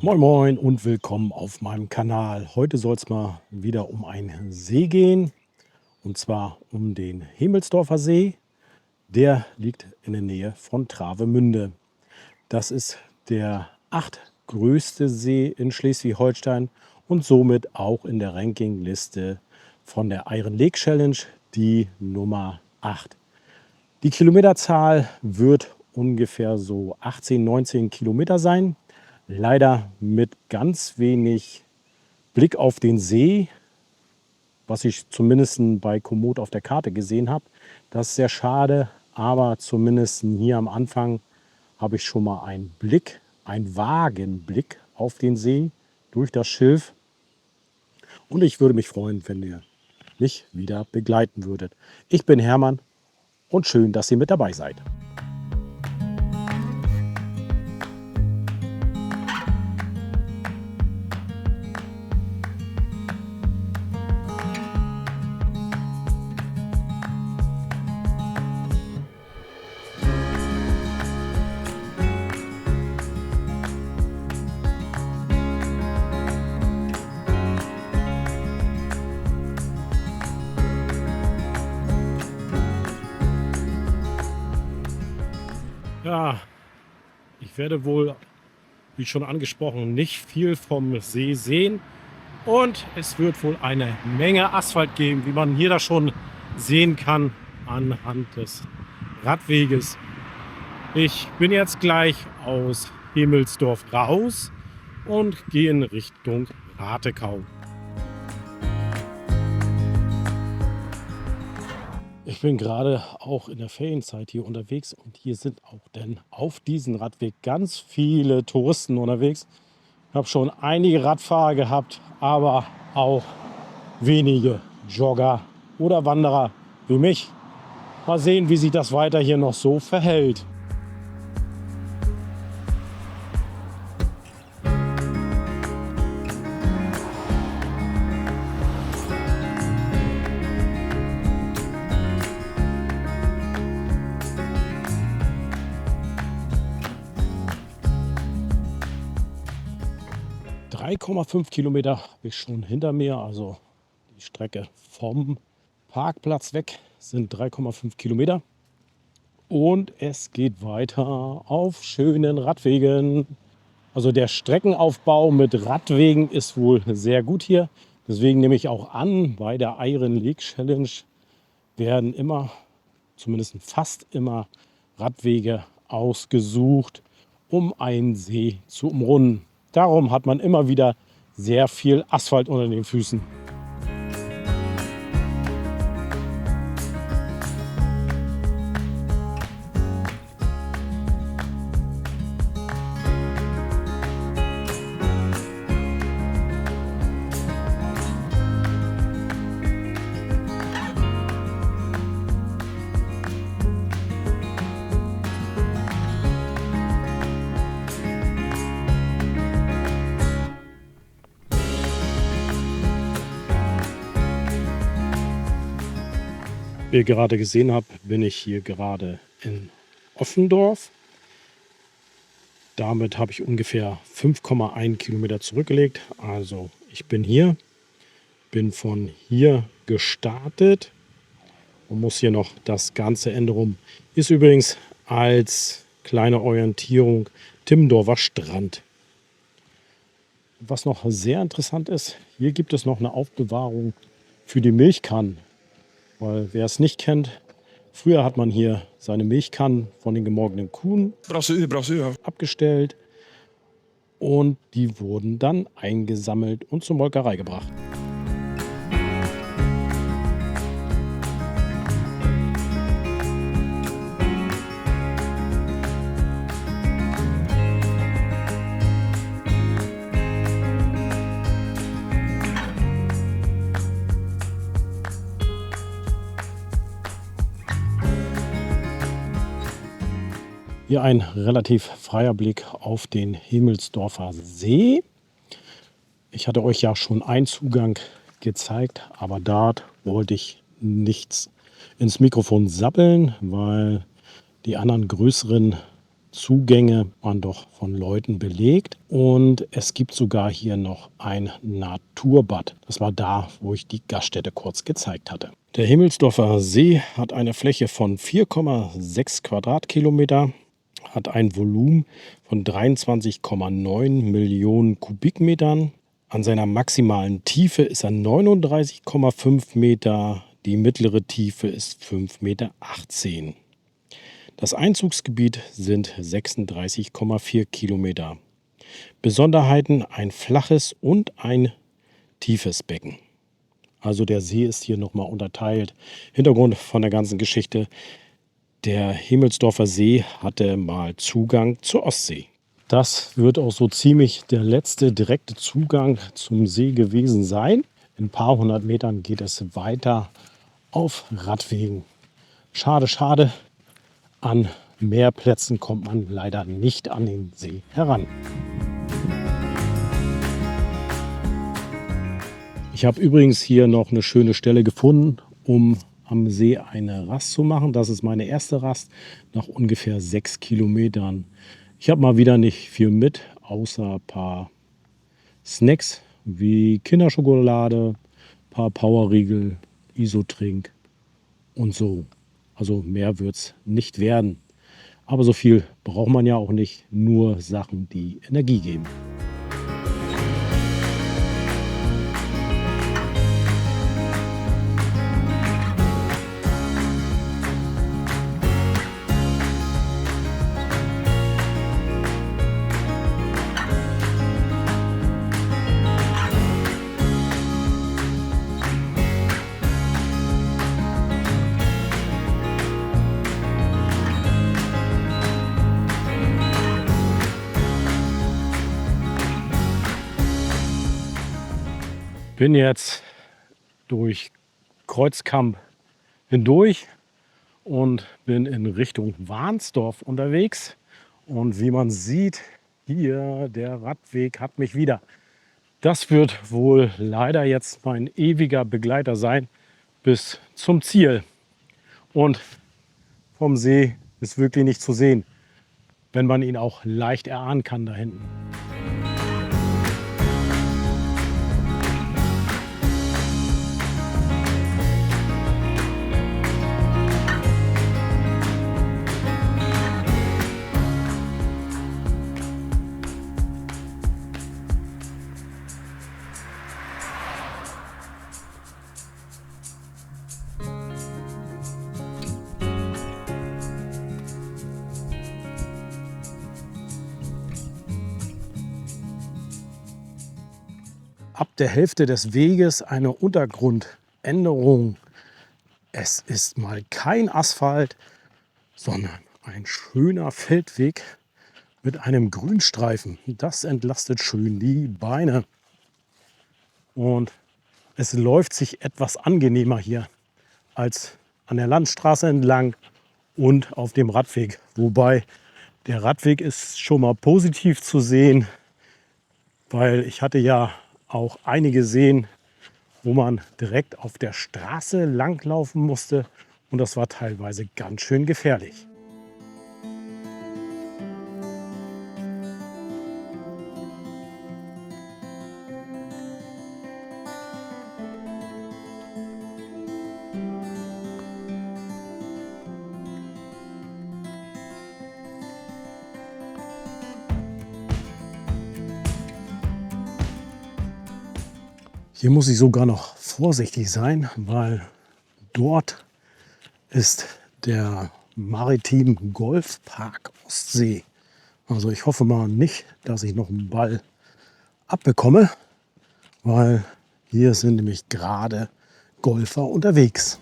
Moin Moin und willkommen auf meinem Kanal. Heute soll es mal wieder um einen See gehen, und zwar um den Hemelsdorfer See. Der liegt in der Nähe von Travemünde. Das ist der achtgrößte See in Schleswig-Holstein und somit auch in der Rankingliste von der Iron Lake Challenge die Nummer 8. Die Kilometerzahl wird ungefähr so 18, 19 Kilometer sein. Leider mit ganz wenig Blick auf den See, was ich zumindest bei Komoot auf der Karte gesehen habe. Das ist sehr schade, aber zumindest hier am Anfang habe ich schon mal einen Blick, einen vagen Blick auf den See durch das Schilf. Und ich würde mich freuen, wenn ihr mich wieder begleiten würdet. Ich bin Hermann und schön, dass ihr mit dabei seid. Ja, ich werde wohl, wie schon angesprochen, nicht viel vom See sehen. Und es wird wohl eine Menge Asphalt geben, wie man hier da schon sehen kann anhand des Radweges. Ich bin jetzt gleich aus Hemelsdorf raus und gehe in Richtung Ratekau. Ich bin gerade auch in der Ferienzeit hier unterwegs und hier sind auch denn auf diesem Radweg ganz viele Touristen unterwegs. Ich habe schon einige Radfahrer gehabt, aber auch wenige Jogger oder Wanderer wie mich. Mal sehen, wie sich das weiter hier noch so verhält. – 3,5 Kilometer habe ich schon hinter mir, also die Strecke vom Parkplatz weg sind 3,5 Kilometer. Und es geht weiter auf schönen Radwegen. Also der Streckenaufbau mit Radwegen ist wohl sehr gut hier. Deswegen nehme ich auch an, bei der Iron Lake Challenge werden immer, zumindest fast immer, Radwege ausgesucht, um einen See zu umrunden. Darum hat man immer wieder sehr viel Asphalt unter den Füßen. Wie ihr gerade gesehen habt, bin ich hier gerade in Offendorf. Damit habe ich ungefähr 5,1 Kilometer zurückgelegt. Also ich bin hier, bin von hier gestartet und muss hier noch das ganze Ende rum. Ist übrigens als kleine Orientierung Timmendorfer Strand. Was noch sehr interessant ist, hier gibt es noch eine Aufbewahrung für die Milchkannen. Weil wer es nicht kennt, früher hat man hier seine Milchkannen von den gemorgenen Kuhen abgestellt und die wurden dann eingesammelt und zur Molkerei gebracht. Hier ein relativ freier Blick auf den Hemelsdorfer See. Ich hatte euch ja schon einen Zugang gezeigt, aber dort wollte ich nichts ins Mikrofon sappeln, weil die anderen größeren Zugänge waren doch von Leuten belegt. Und es gibt sogar hier noch ein Naturbad. Das war da, wo ich die Gaststätte kurz gezeigt hatte. Der Himmelsdorfer See hat eine Fläche von 4,6 Quadratkilometer, hat ein Volumen von 23,9 Millionen Kubikmetern. An seiner maximalen Tiefe ist er 39,5 Meter. Die mittlere Tiefe ist 5,18 Meter. Das Einzugsgebiet sind 36,4 Kilometer. Besonderheiten: ein flaches und ein tiefes Becken. Also der See ist hier nochmal unterteilt. Hintergrund von der ganzen Geschichte: der Himmelsdorfer See hatte mal Zugang zur Ostsee. Das wird auch so ziemlich der letzte direkte Zugang zum See gewesen sein. In ein paar hundert Metern geht es weiter auf Radwegen. Schade, schade. An mehr Plätzen kommt man leider nicht an den See heran. Ich habe übrigens hier noch eine schöne Stelle gefunden, um am See eine Rast zu machen. Das ist meine erste Rast nach ungefähr 6 Kilometern. Ich habe mal wieder nicht viel mit, außer ein paar Snacks wie Kinderschokolade, ein paar Powerriegel, Isotrink und so. Also mehr wird es nicht werden. Aber so viel braucht man ja auch nicht, nur Sachen, die Energie geben. Bin jetzt durch Kreuzkamp hindurch und bin in Richtung Wahnsdorf unterwegs. Und wie man sieht, hier der Radweg hat mich wieder. Das wird wohl leider jetzt mein ewiger Begleiter sein bis zum Ziel. Und vom See ist wirklich nicht zu sehen, wenn man ihn auch leicht erahnen kann da hinten. Ab der Hälfte des Weges eine Untergrundänderung. Es ist mal kein Asphalt, sondern ein schöner Feldweg mit einem Grünstreifen. Das entlastet schön die Beine. Und es läuft sich etwas angenehmer hier als an der Landstraße entlang und auf dem Radweg. Wobei der Radweg ist schon mal positiv zu sehen, weil ich hatte ja auch einige Seen, wo man direkt auf der Straße langlaufen musste und das war teilweise ganz schön gefährlich. Hier muss ich sogar noch vorsichtig sein, weil dort ist der Maritim Golfpark Ostsee. Also ich hoffe mal nicht, dass ich noch einen Ball abbekomme, weil hier sind nämlich gerade Golfer unterwegs.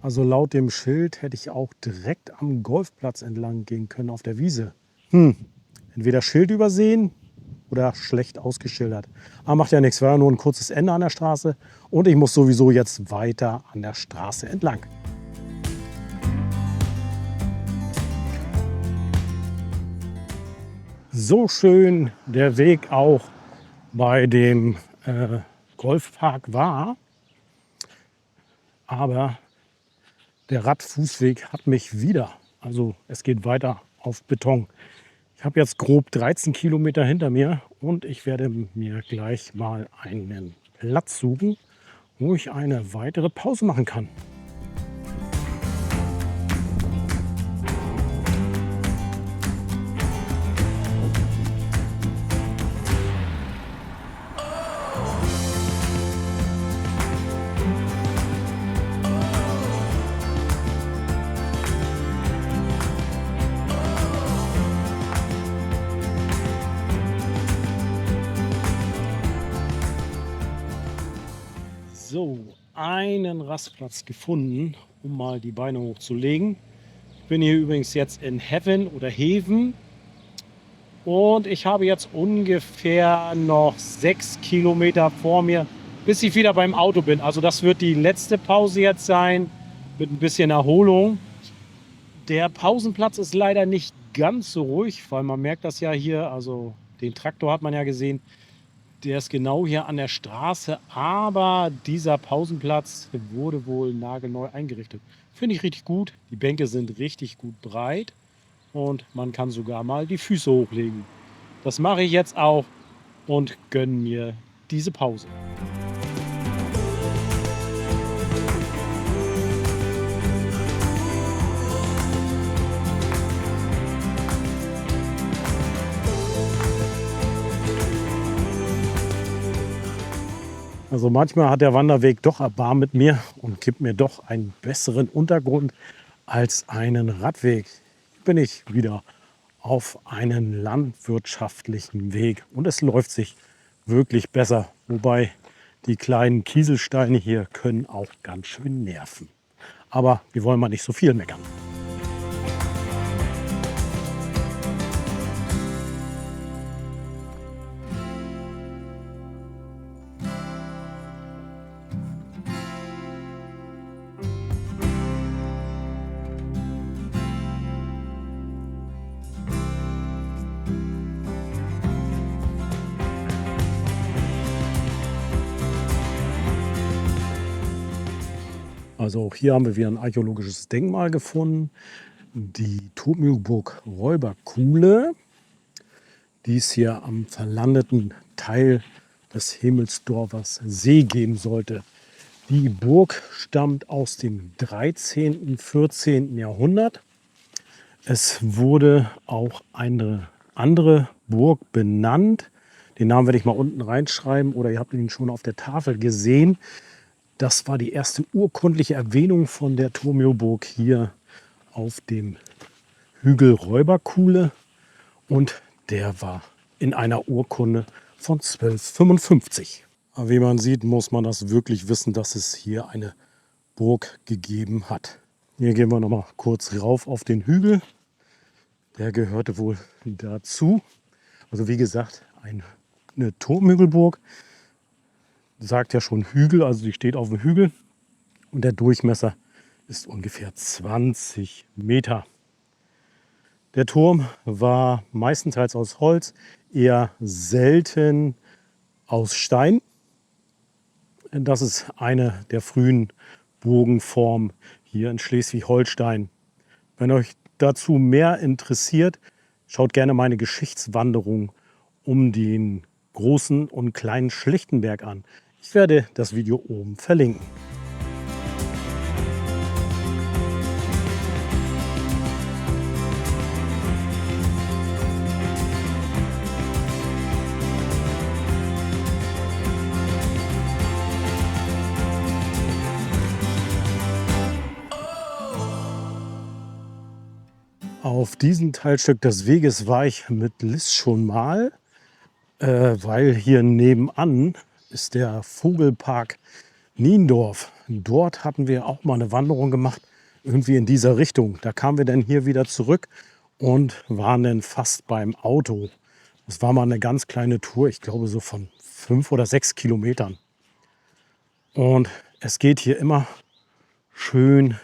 Also laut dem Schild hätte ich auch direkt am Golfplatz entlang gehen können auf der Wiese. Entweder Schild übersehen oder schlecht ausgeschildert. Aber macht ja nichts, war ja nur ein kurzes Ende an der Straße und ich muss sowieso jetzt weiter an der Straße entlang. So schön der Weg auch bei dem Golfpark war, aber der Radfußweg hat mich wieder. Also es geht weiter auf Beton. Ich habe jetzt grob 13 Kilometer hinter mir und ich werde mir gleich mal einen Platz suchen, wo ich eine weitere Pause machen kann. So, einen Rastplatz gefunden, um mal die Beine hochzulegen. Ich bin hier übrigens jetzt in Heaven oder Heven und ich habe jetzt ungefähr noch 6 Kilometer vor mir, bis ich wieder beim Auto bin. Also das wird die letzte Pause jetzt sein, mit ein bisschen Erholung. Der Pausenplatz ist leider nicht ganz so ruhig, weil man merkt das ja hier, also den Traktor hat man ja gesehen. Der ist genau hier an der Straße, aber dieser Pausenplatz wurde wohl nagelneu eingerichtet. Finde ich richtig gut. Die Bänke sind richtig gut breit und man kann sogar mal die Füße hochlegen. Das mache ich jetzt auch und gönne mir diese Pause. Also manchmal hat der Wanderweg doch Erbarmen mit mir und gibt mir doch einen besseren Untergrund als einen Radweg. Hier bin ich wieder auf einen landwirtschaftlichen Weg und es läuft sich wirklich besser. Wobei die kleinen Kieselsteine hier können auch ganz schön nerven. Aber wir wollen mal nicht so viel meckern. Also auch hier haben wir wieder ein archäologisches Denkmal gefunden. Die Turmburg Räuberkuhle, die es hier am verlandeten Teil des Hemelsdorfers See geben sollte. Die Burg stammt aus dem 13. und 14. Jahrhundert. Es wurde auch eine andere Burg benannt. Den Namen werde ich mal unten reinschreiben oder ihr habt ihn schon auf der Tafel gesehen. Das war die erste urkundliche Erwähnung von der Turmioburg hier auf dem Hügel Räuberkuhle und der war in einer Urkunde von 1255. Aber wie man sieht, muss man das wirklich wissen, dass es hier eine Burg gegeben hat. Hier gehen wir noch mal kurz rauf auf den Hügel. Der gehörte wohl dazu. Also wie gesagt, eine Turmhügelburg. Sagt ja schon Hügel, also die steht auf dem Hügel und der Durchmesser ist ungefähr 20 Meter. Der Turm war meistenteils aus Holz, eher selten aus Stein. Das ist eine der frühen Burgenformen hier in Schleswig-Holstein. Wenn euch dazu mehr interessiert, schaut gerne meine Geschichtswanderung um den großen und kleinen Schlichtenberg an. Ich werde das Video oben verlinken. Auf diesem Teilstück des Weges war ich mit Liz schon mal, weil hier nebenan ist der Vogelpark Niendorf. Dort hatten wir auch mal eine Wanderung gemacht, irgendwie in dieser Richtung. Da kamen wir dann hier wieder zurück und waren dann fast beim Auto. Das war mal eine ganz kleine Tour, ich glaube so von 5 oder 6 Kilometern. Und es geht hier immer schön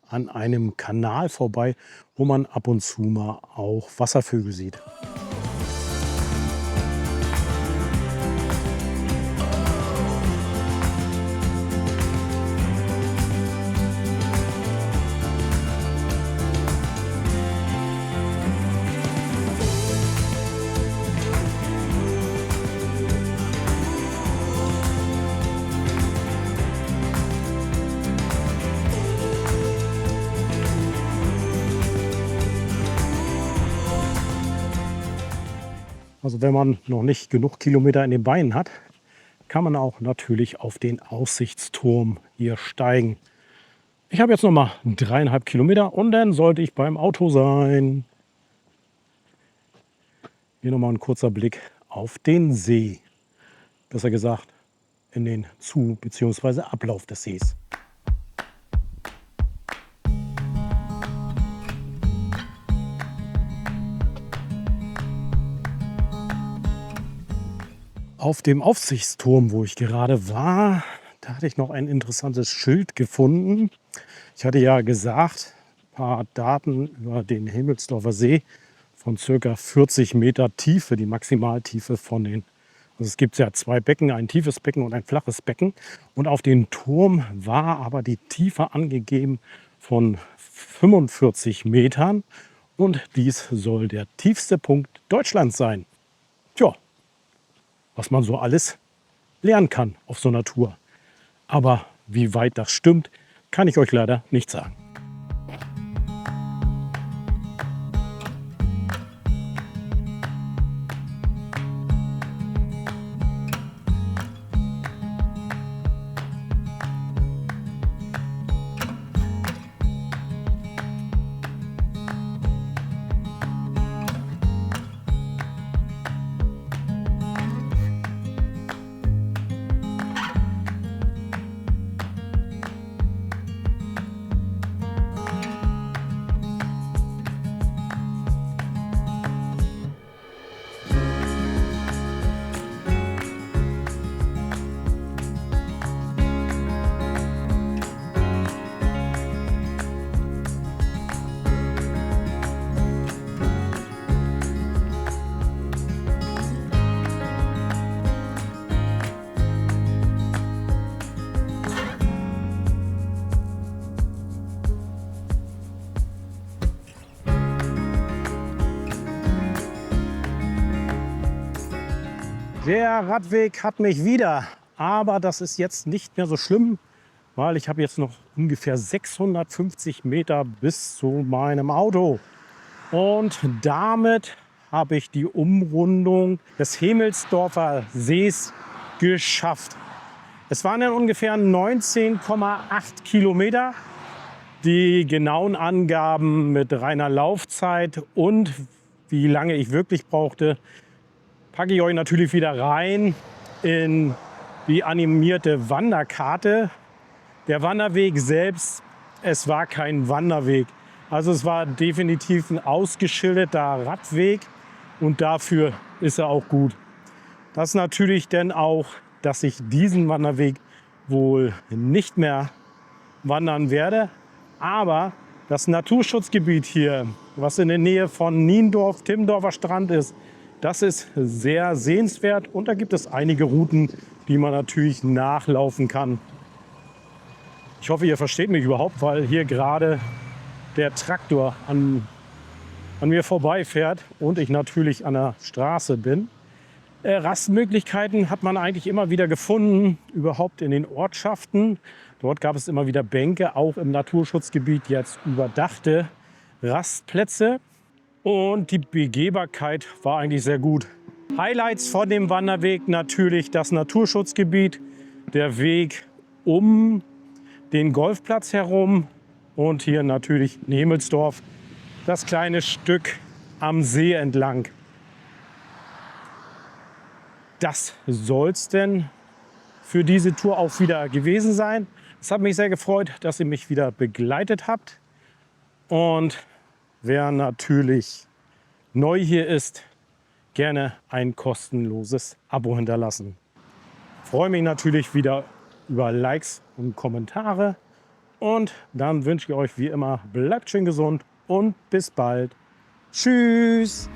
an einem Kanal vorbei, wo man ab und zu mal auch Wasservögel sieht. Also wenn man noch nicht genug Kilometer in den Beinen hat, kann man auch natürlich auf den Aussichtsturm hier steigen. Ich habe jetzt noch mal 3,5 Kilometer und dann sollte ich beim Auto sein. Hier noch mal ein kurzer Blick auf den See. Besser gesagt, in den Zu- bzw. Ablauf des Sees. Auf dem Aufsichtsturm, wo ich gerade war, da hatte ich noch ein interessantes Schild gefunden. Ich hatte ja gesagt, ein paar Daten über den Hemelsdorfer See von ca. 40 Meter Tiefe, die Maximaltiefe von den. Also es gibt ja 2 Becken, ein tiefes Becken und ein flaches Becken. Und auf dem Turm war aber die Tiefe angegeben von 45 Metern. Und dies soll der tiefste Punkt Deutschlands sein. Tja, was man so alles lernen kann auf so einer Tour. Aber wie weit das stimmt, kann ich euch leider nicht sagen. Der Radweg hat mich wieder, aber das ist jetzt nicht mehr so schlimm, weil ich habe jetzt noch ungefähr 650 Meter bis zu meinem Auto. Und damit habe ich die Umrundung des Hemelsdorfer Sees geschafft. Es waren dann ungefähr 19,8 Kilometer. Die genauen Angaben mit reiner Laufzeit und wie lange ich wirklich brauchte, packe ich euch natürlich wieder rein in die animierte Wanderkarte. Der Wanderweg selbst, es war kein Wanderweg. Also es war definitiv ein ausgeschilderter Radweg und dafür ist er auch gut. Das natürlich dann auch, dass ich diesen Wanderweg wohl nicht mehr wandern werde. Aber das Naturschutzgebiet hier, was in der Nähe von Niendorf, Timmendorfer Strand ist, das ist sehr sehenswert und da gibt es einige Routen, die man natürlich nachlaufen kann. Ich hoffe, ihr versteht mich überhaupt, weil hier gerade der Traktor an mir vorbeifährt und ich natürlich an der Straße bin. Rastmöglichkeiten hat man eigentlich immer wieder gefunden, überhaupt in den Ortschaften. Dort gab es immer wieder Bänke, auch im Naturschutzgebiet jetzt überdachte Rastplätze. Und die Begehbarkeit war eigentlich sehr gut. Highlights von dem Wanderweg natürlich das Naturschutzgebiet, der Weg um den Golfplatz herum und hier natürlich Hemelsdorf, das kleine Stück am See entlang. Das soll es denn für diese Tour auch wieder gewesen sein. Es hat mich sehr gefreut, dass ihr mich wieder begleitet habt. Und wer natürlich neu hier ist, gerne ein kostenloses Abo hinterlassen. Ich freue mich natürlich wieder über Likes und Kommentare. Und dann wünsche ich euch wie immer, bleibt schön gesund und bis bald. Tschüss!